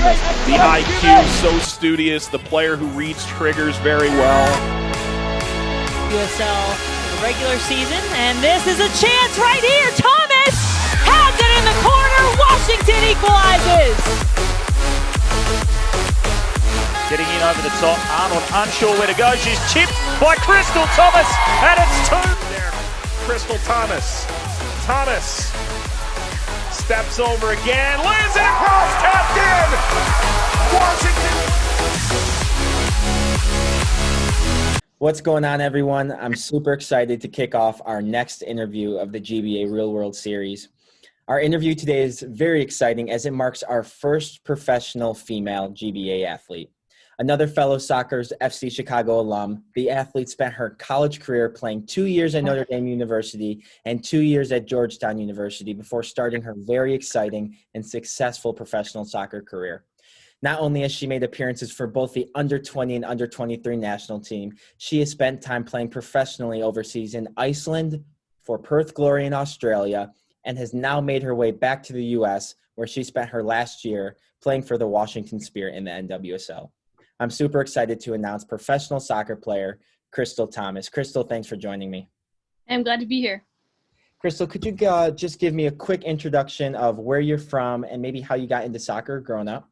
The IQ, so studious, the player who reads triggers very well. NWSL regular season, and this is a chance right here. Thomas has it in the corner. Washington equalizes. Getting in over the top, Arnold unsure where to go. She's chipped by Crystal Thomas, and it's 2. There, Crystal Thomas. Thomas steps over again, lands it across, tapped in. Washington. What's going on, everyone? I'm super excited to kick off our next interview of the GBA Real World series. Our interview today is very exciting as it marks our first professional female GBA athlete. Another fellow soccer's FC Chicago alum, the athlete spent her college career playing 2 years at Notre Dame University and 2 years at Georgetown University before starting her very exciting and successful professional soccer career. Not only has she made appearances for both the under-20 and under-23 national team, she has spent time playing professionally overseas in Iceland, for Perth Glory in Australia, and has now made her way back to the U.S., where she spent her last year playing for the Washington Spirit in the NWSL. I'm super excited to announce professional soccer player Crystal Thomas. Crystal, thanks for joining me. I'm glad to be here. Crystal, could you just give me a quick introduction of where you're from and maybe how you got into soccer growing up?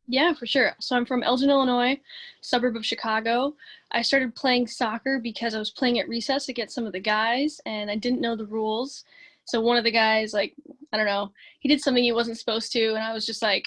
Yeah, for sure. So I'm from Elgin, Illinois, suburb of Chicago. I started playing soccer because I was playing at recess against some of the guys, and I didn't know the rules. So one of the guys, I don't know, he did something he wasn't supposed to, and I was just like,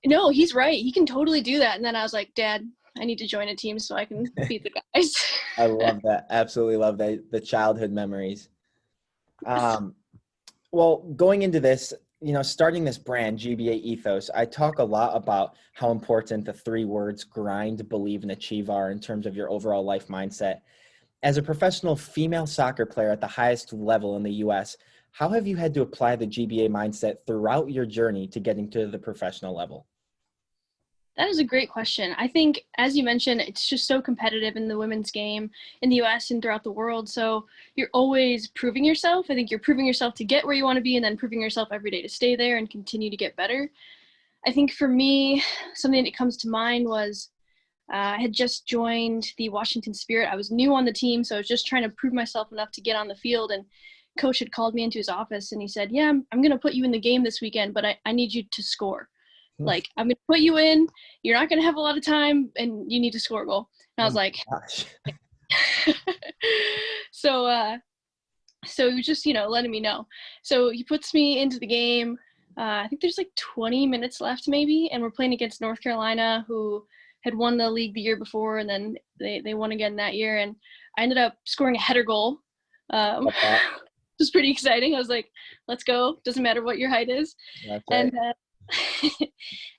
no, he's right. He can totally do that. And then I was like, Dad, I need to join a team so I can beat the guys. I love that. Absolutely love that. The childhood memories. Well, going into this, starting this brand, GBA Ethos, I talk a lot about how important the 3 words grind, believe, and achieve are in terms of your overall life mindset. As a professional female soccer player at the highest level in the U.S., how have you had to apply the GBA mindset throughout your journey to getting to the professional level? That is a great question. I think, as you mentioned, it's just so competitive in the women's game in the U.S. and throughout the world. So you're always proving yourself. I think you're proving yourself to get where you want to be and then proving yourself every day to stay there and continue to get better. I think for me, something that comes to mind was I had just joined the Washington Spirit. I was new on the team, so I was just trying to prove myself enough to get on the field. And coach had called me into his office and he said, yeah, I'm going to put you in the game this weekend, but I need you to score. I'm going to put you in, you're not going to have a lot of time, and you need to score a goal. And I was like, so he was just, letting me know. So he puts me into the game. I think there's 20 minutes left maybe, and we're playing against North Carolina, who had won the league the year before, and then they won again that year. And I ended up scoring a header goal. It was pretty exciting. I was like, let's go. Doesn't matter what your height is. That's right.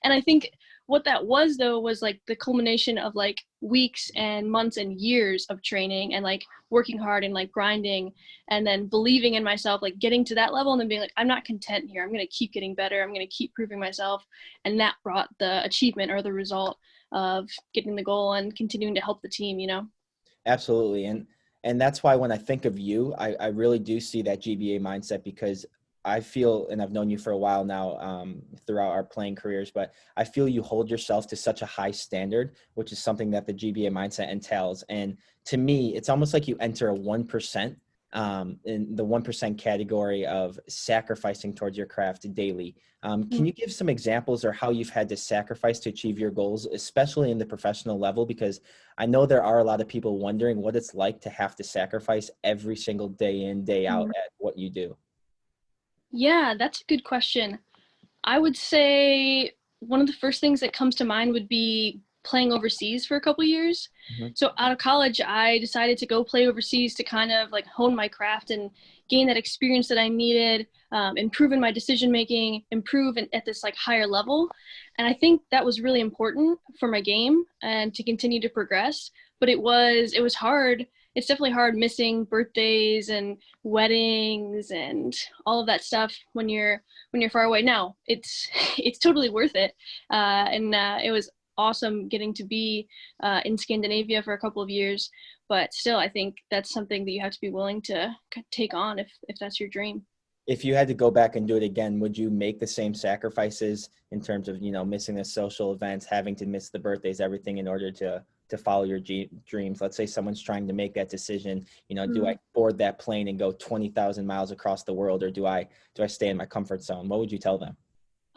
And I think what that was, though, was the culmination of weeks and months and years of training and working hard and grinding and then believing in myself, getting to that level and then being I'm not content here. I'm going to keep getting better. I'm going to keep proving myself. And that brought the achievement or the result of getting the goal and continuing to help the team, Absolutely. And that's why when I think of you, I really do see that GBA mindset, because I feel, and I've known you for a while now throughout our playing careers, but I feel you hold yourself to such a high standard, which is something that the GBA mindset entails. And to me, it's almost like you enter a 1% in the 1% category of sacrificing towards your craft daily. Can you give some examples or how you've had to sacrifice to achieve your goals, especially in the professional level? Because I know there are a lot of people wondering what it's like to have to sacrifice every single day in, day out at what you do. Yeah, that's a good question. I would say one of the first things that comes to mind would be playing overseas for a couple years. So out of college, I decided to go play overseas to kind of hone my craft and gain that experience that I needed, improve in my decision making, improve at this higher level. And I think that was really important for my game and to continue to progress. But it was hard. It's definitely hard missing birthdays and weddings and all of that stuff when you're far away. Now it's totally worth it. And it was awesome getting to be in Scandinavia for a couple of years, but still I think that's something that you have to be willing to take on if that's your dream. If you had to go back and do it again, would you make the same sacrifices in terms of, missing the social events, having to miss the birthdays, everything in order to follow your dreams? Let's say someone's trying to make that decision, do I board that plane and go 20,000 miles across the world, or do I stay in my comfort zone? What would you tell them?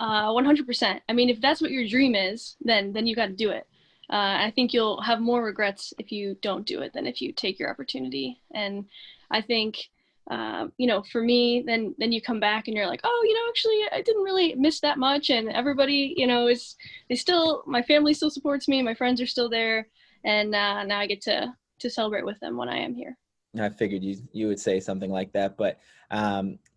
100%. I mean, if that's what your dream is, then you got to do it. I think you'll have more regrets if you don't do it than if you take your opportunity. And I think, for me, then you come back and you're like, oh, actually I didn't really miss that much. And everybody, my family still supports me. My friends are still there. And now I get to celebrate with them when I am here. I figured you would say something like that, but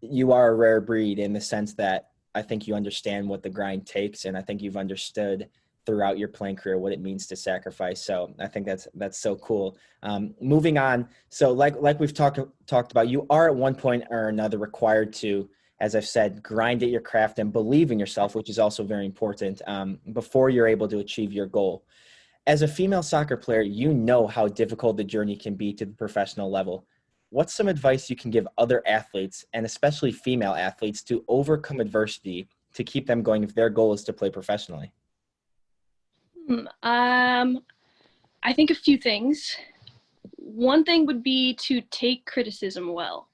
you are a rare breed in the sense that I think you understand what the grind takes. And I think you've understood throughout your playing career what it means to sacrifice. So I think that's so cool. Moving on. So like we've talked about, you are at one point or another required to, as I've said, grind at your craft and believe in yourself, which is also very important, before you're able to achieve your goal. As a female soccer player, you know how difficult the journey can be to the professional level. What's some advice you can give other athletes, and especially female athletes, to overcome adversity to keep them going if their goal is to play professionally? I think a few things. One thing would be to take criticism well.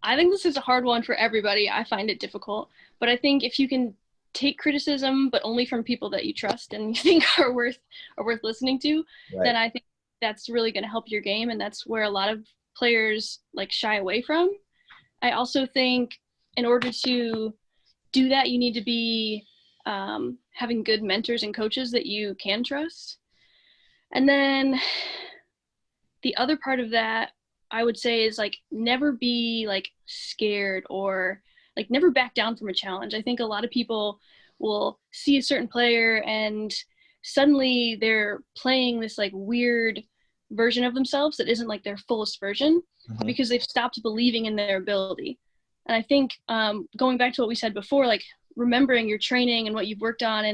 I think this is a hard one for everybody. I find it difficult, but I think if you can take criticism, but only from people that you trust and you think are worth listening to, Right. then I think that's really going to help your game, and that's where a lot of players shy away from. I also think in order to do that, you need to be having good mentors and coaches that you can trust. And then the other part of that, I would say, is never be scared or never back down from a challenge. I think a lot of people will see a certain player and suddenly they're playing this weird version of themselves that isn't their fullest version, because they've stopped believing in their ability. And I think going back to what we said before, remembering your training and what you've worked on,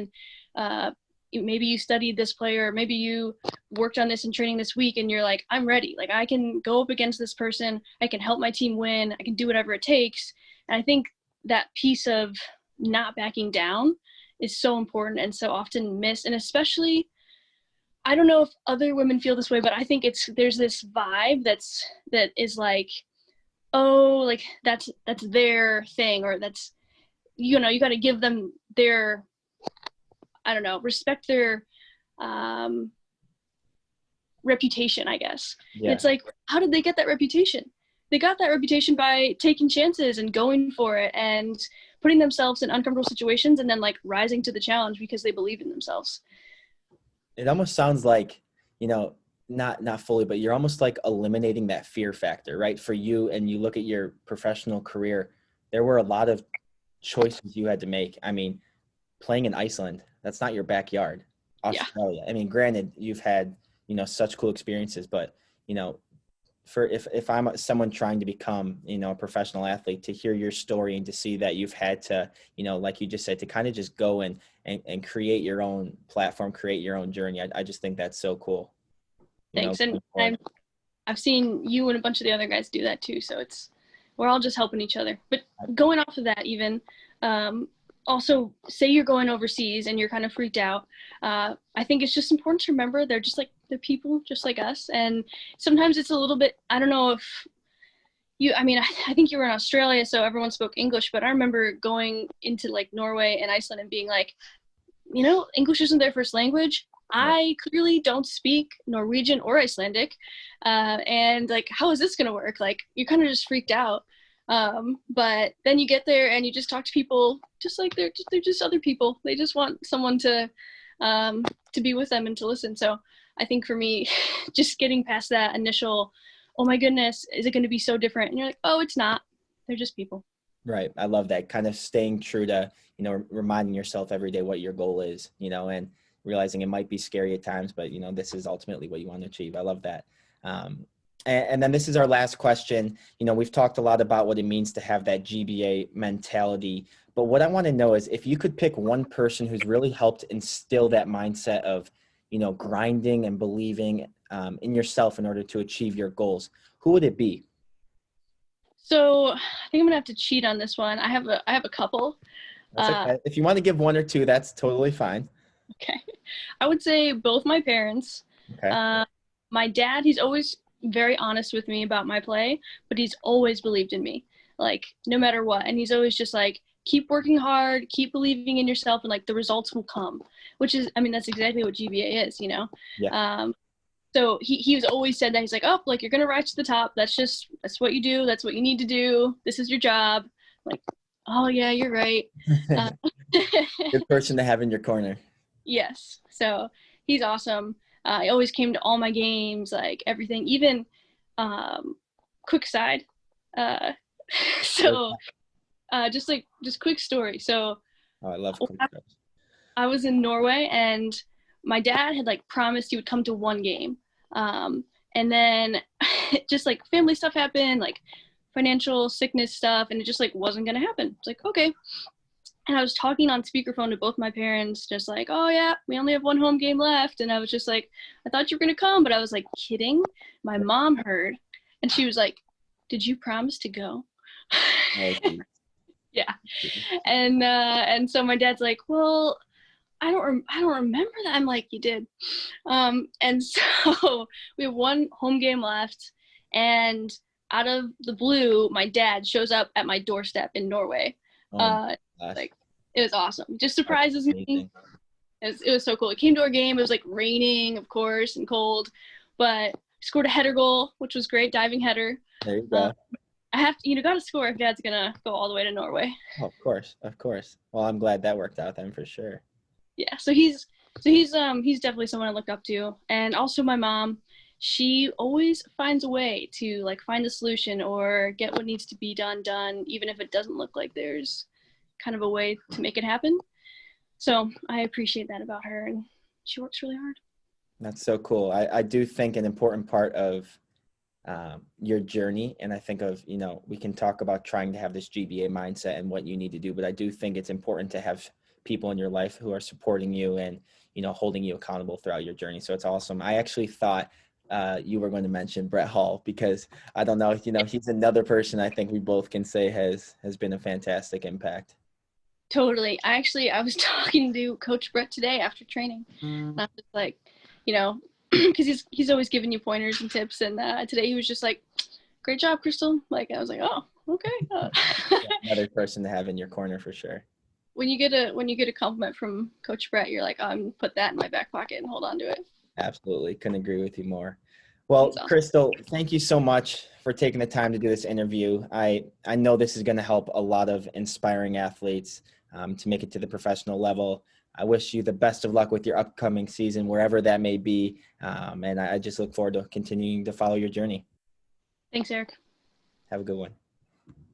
and maybe you studied this player, or maybe you worked on this in training this week, and you're I'm ready. I can go up against this person. I can help my team win. I can do whatever it takes. And I think that piece of not backing down is so important and so often missed. And especially, I don't know if other women feel this way, but I think there's this vibe that is that's their thing, or that's, you got to give them their, respect their reputation, I guess. Yeah. It's how did they get that reputation? They got that reputation by taking chances and going for it and putting themselves in uncomfortable situations, and then rising to the challenge because they believe in themselves. It almost sounds like, not fully, but you're almost eliminating that fear factor, right? For you, and you look at your professional career, there were a lot of choices you had to make. I mean, playing in Iceland, that's not your backyard. Australia. Yeah. I mean, granted, you've had, such cool experiences, but, for if I'm someone trying to become, a professional athlete, to hear your story and to see that you've had to, like you just said, to kind of just go and create your own platform, create your own journey. I just think that's so cool. Thanks. And I've seen you and a bunch of the other guys do that too. So we're all just helping each other. But going off of that, even, also, say you're going overseas and you're kind of freaked out. I think it's just important to remember they're just they're people just like us. And sometimes it's a little bit, I don't know if I think you were in Australia, so everyone spoke English, but I remember going into Norway and Iceland and being English isn't their first language. I clearly don't speak Norwegian or Icelandic. And how is this going to work? You're kind of just freaked out. But then you get there and you just talk to people just they're just other people. They just want someone to be with them and to listen. So I think for me, just getting past that initial, oh my goodness, is it going to be so different? And you're oh, it's not. They're just people. Right. I love that. Kind of staying true to, reminding yourself every day what your goal is, and realizing it might be scary at times, but, this is ultimately what you want to achieve. I love that. And then this is our last question. We've talked a lot about what it means to have that GBA mentality, but what I want to know is if you could pick one person who's really helped instill that mindset of, grinding and believing in yourself in order to achieve your goals, who would it be? So I think I'm gonna have to cheat on this one. I have a couple. That's okay. If you want to give one or two, that's totally fine. Okay. I would say both my parents. Okay. My dad, he's always very honest with me about my play, but he's always believed in me, like no matter what. And he's always just like, keep working hard, keep believing in yourself, and like the results will come, which is, I mean, that's exactly what GBA is, you know? Yeah. So he was always said that. He's like, oh, like you're going to rise to the top. That's what you do. That's what you need to do. This is your job. Like, oh yeah, you're right. Good person to have in your corner. Yes. So he's awesome. He always came to all my games, like everything, even quick side. So just quick story. So I love quick stories. I was in Norway, and my dad had like promised he would come to one game. And then just like family stuff happened, like financial sickness stuff, and it just like wasn't going to happen. It's like, okay. And I was talking on speakerphone to both my parents, just like, oh yeah, we only have one home game left. And I was just like, I thought you were going to come, but I was like kidding. My mom heard, and she was like, did you promise to go? Yeah. And so my dad's like, well, I don't remember that. I'm like, you did. And so we have one home game left, and out of the blue, my dad shows up at my doorstep in Norway. Like, it was awesome. Just surprises me. It was so cool. It came to our game. It was like raining, of course, and cold, but scored a header goal, which was great, diving header. There you go. I have to, got to score if Dad's gonna go all the way to Norway. Oh, of course. Well, I'm glad that worked out then for sure. Yeah, so he's definitely someone I look up to, and also my mom. She always finds a way to like find a solution or get what needs to be done, even if it doesn't look like there's kind of a way to make it happen. So I appreciate that about her, and she works really hard. That's so cool. I do think an important part of your journey, and I think of, we can talk about trying to have this GBA mindset and what you need to do, but I do think it's important to have people in your life who are supporting you and, holding you accountable throughout your journey. So it's awesome. I actually thought you were going to mention Brett Hall, because I don't know, he's another person I think we both can say has been a fantastic impact. Totally. I was talking to Coach Brett today after training. And I was just like, because he's always giving you pointers and tips. And today he was just like, great job, Crystal. Like, I was like, oh, okay. Another person to have in your corner for sure. When you get a compliment from Coach Brett, you're like, I'm gonna put that in my back pocket and hold on to it. Absolutely. Couldn't agree with you more. Well, awesome. Crystal, thank you so much for taking the time to do this interview. I know this is going to help a lot of inspiring athletes to make it to the professional level. I wish you the best of luck with your upcoming season, wherever that may be. And I just look forward to continuing to follow your journey. Thanks, Eric. Have a good one.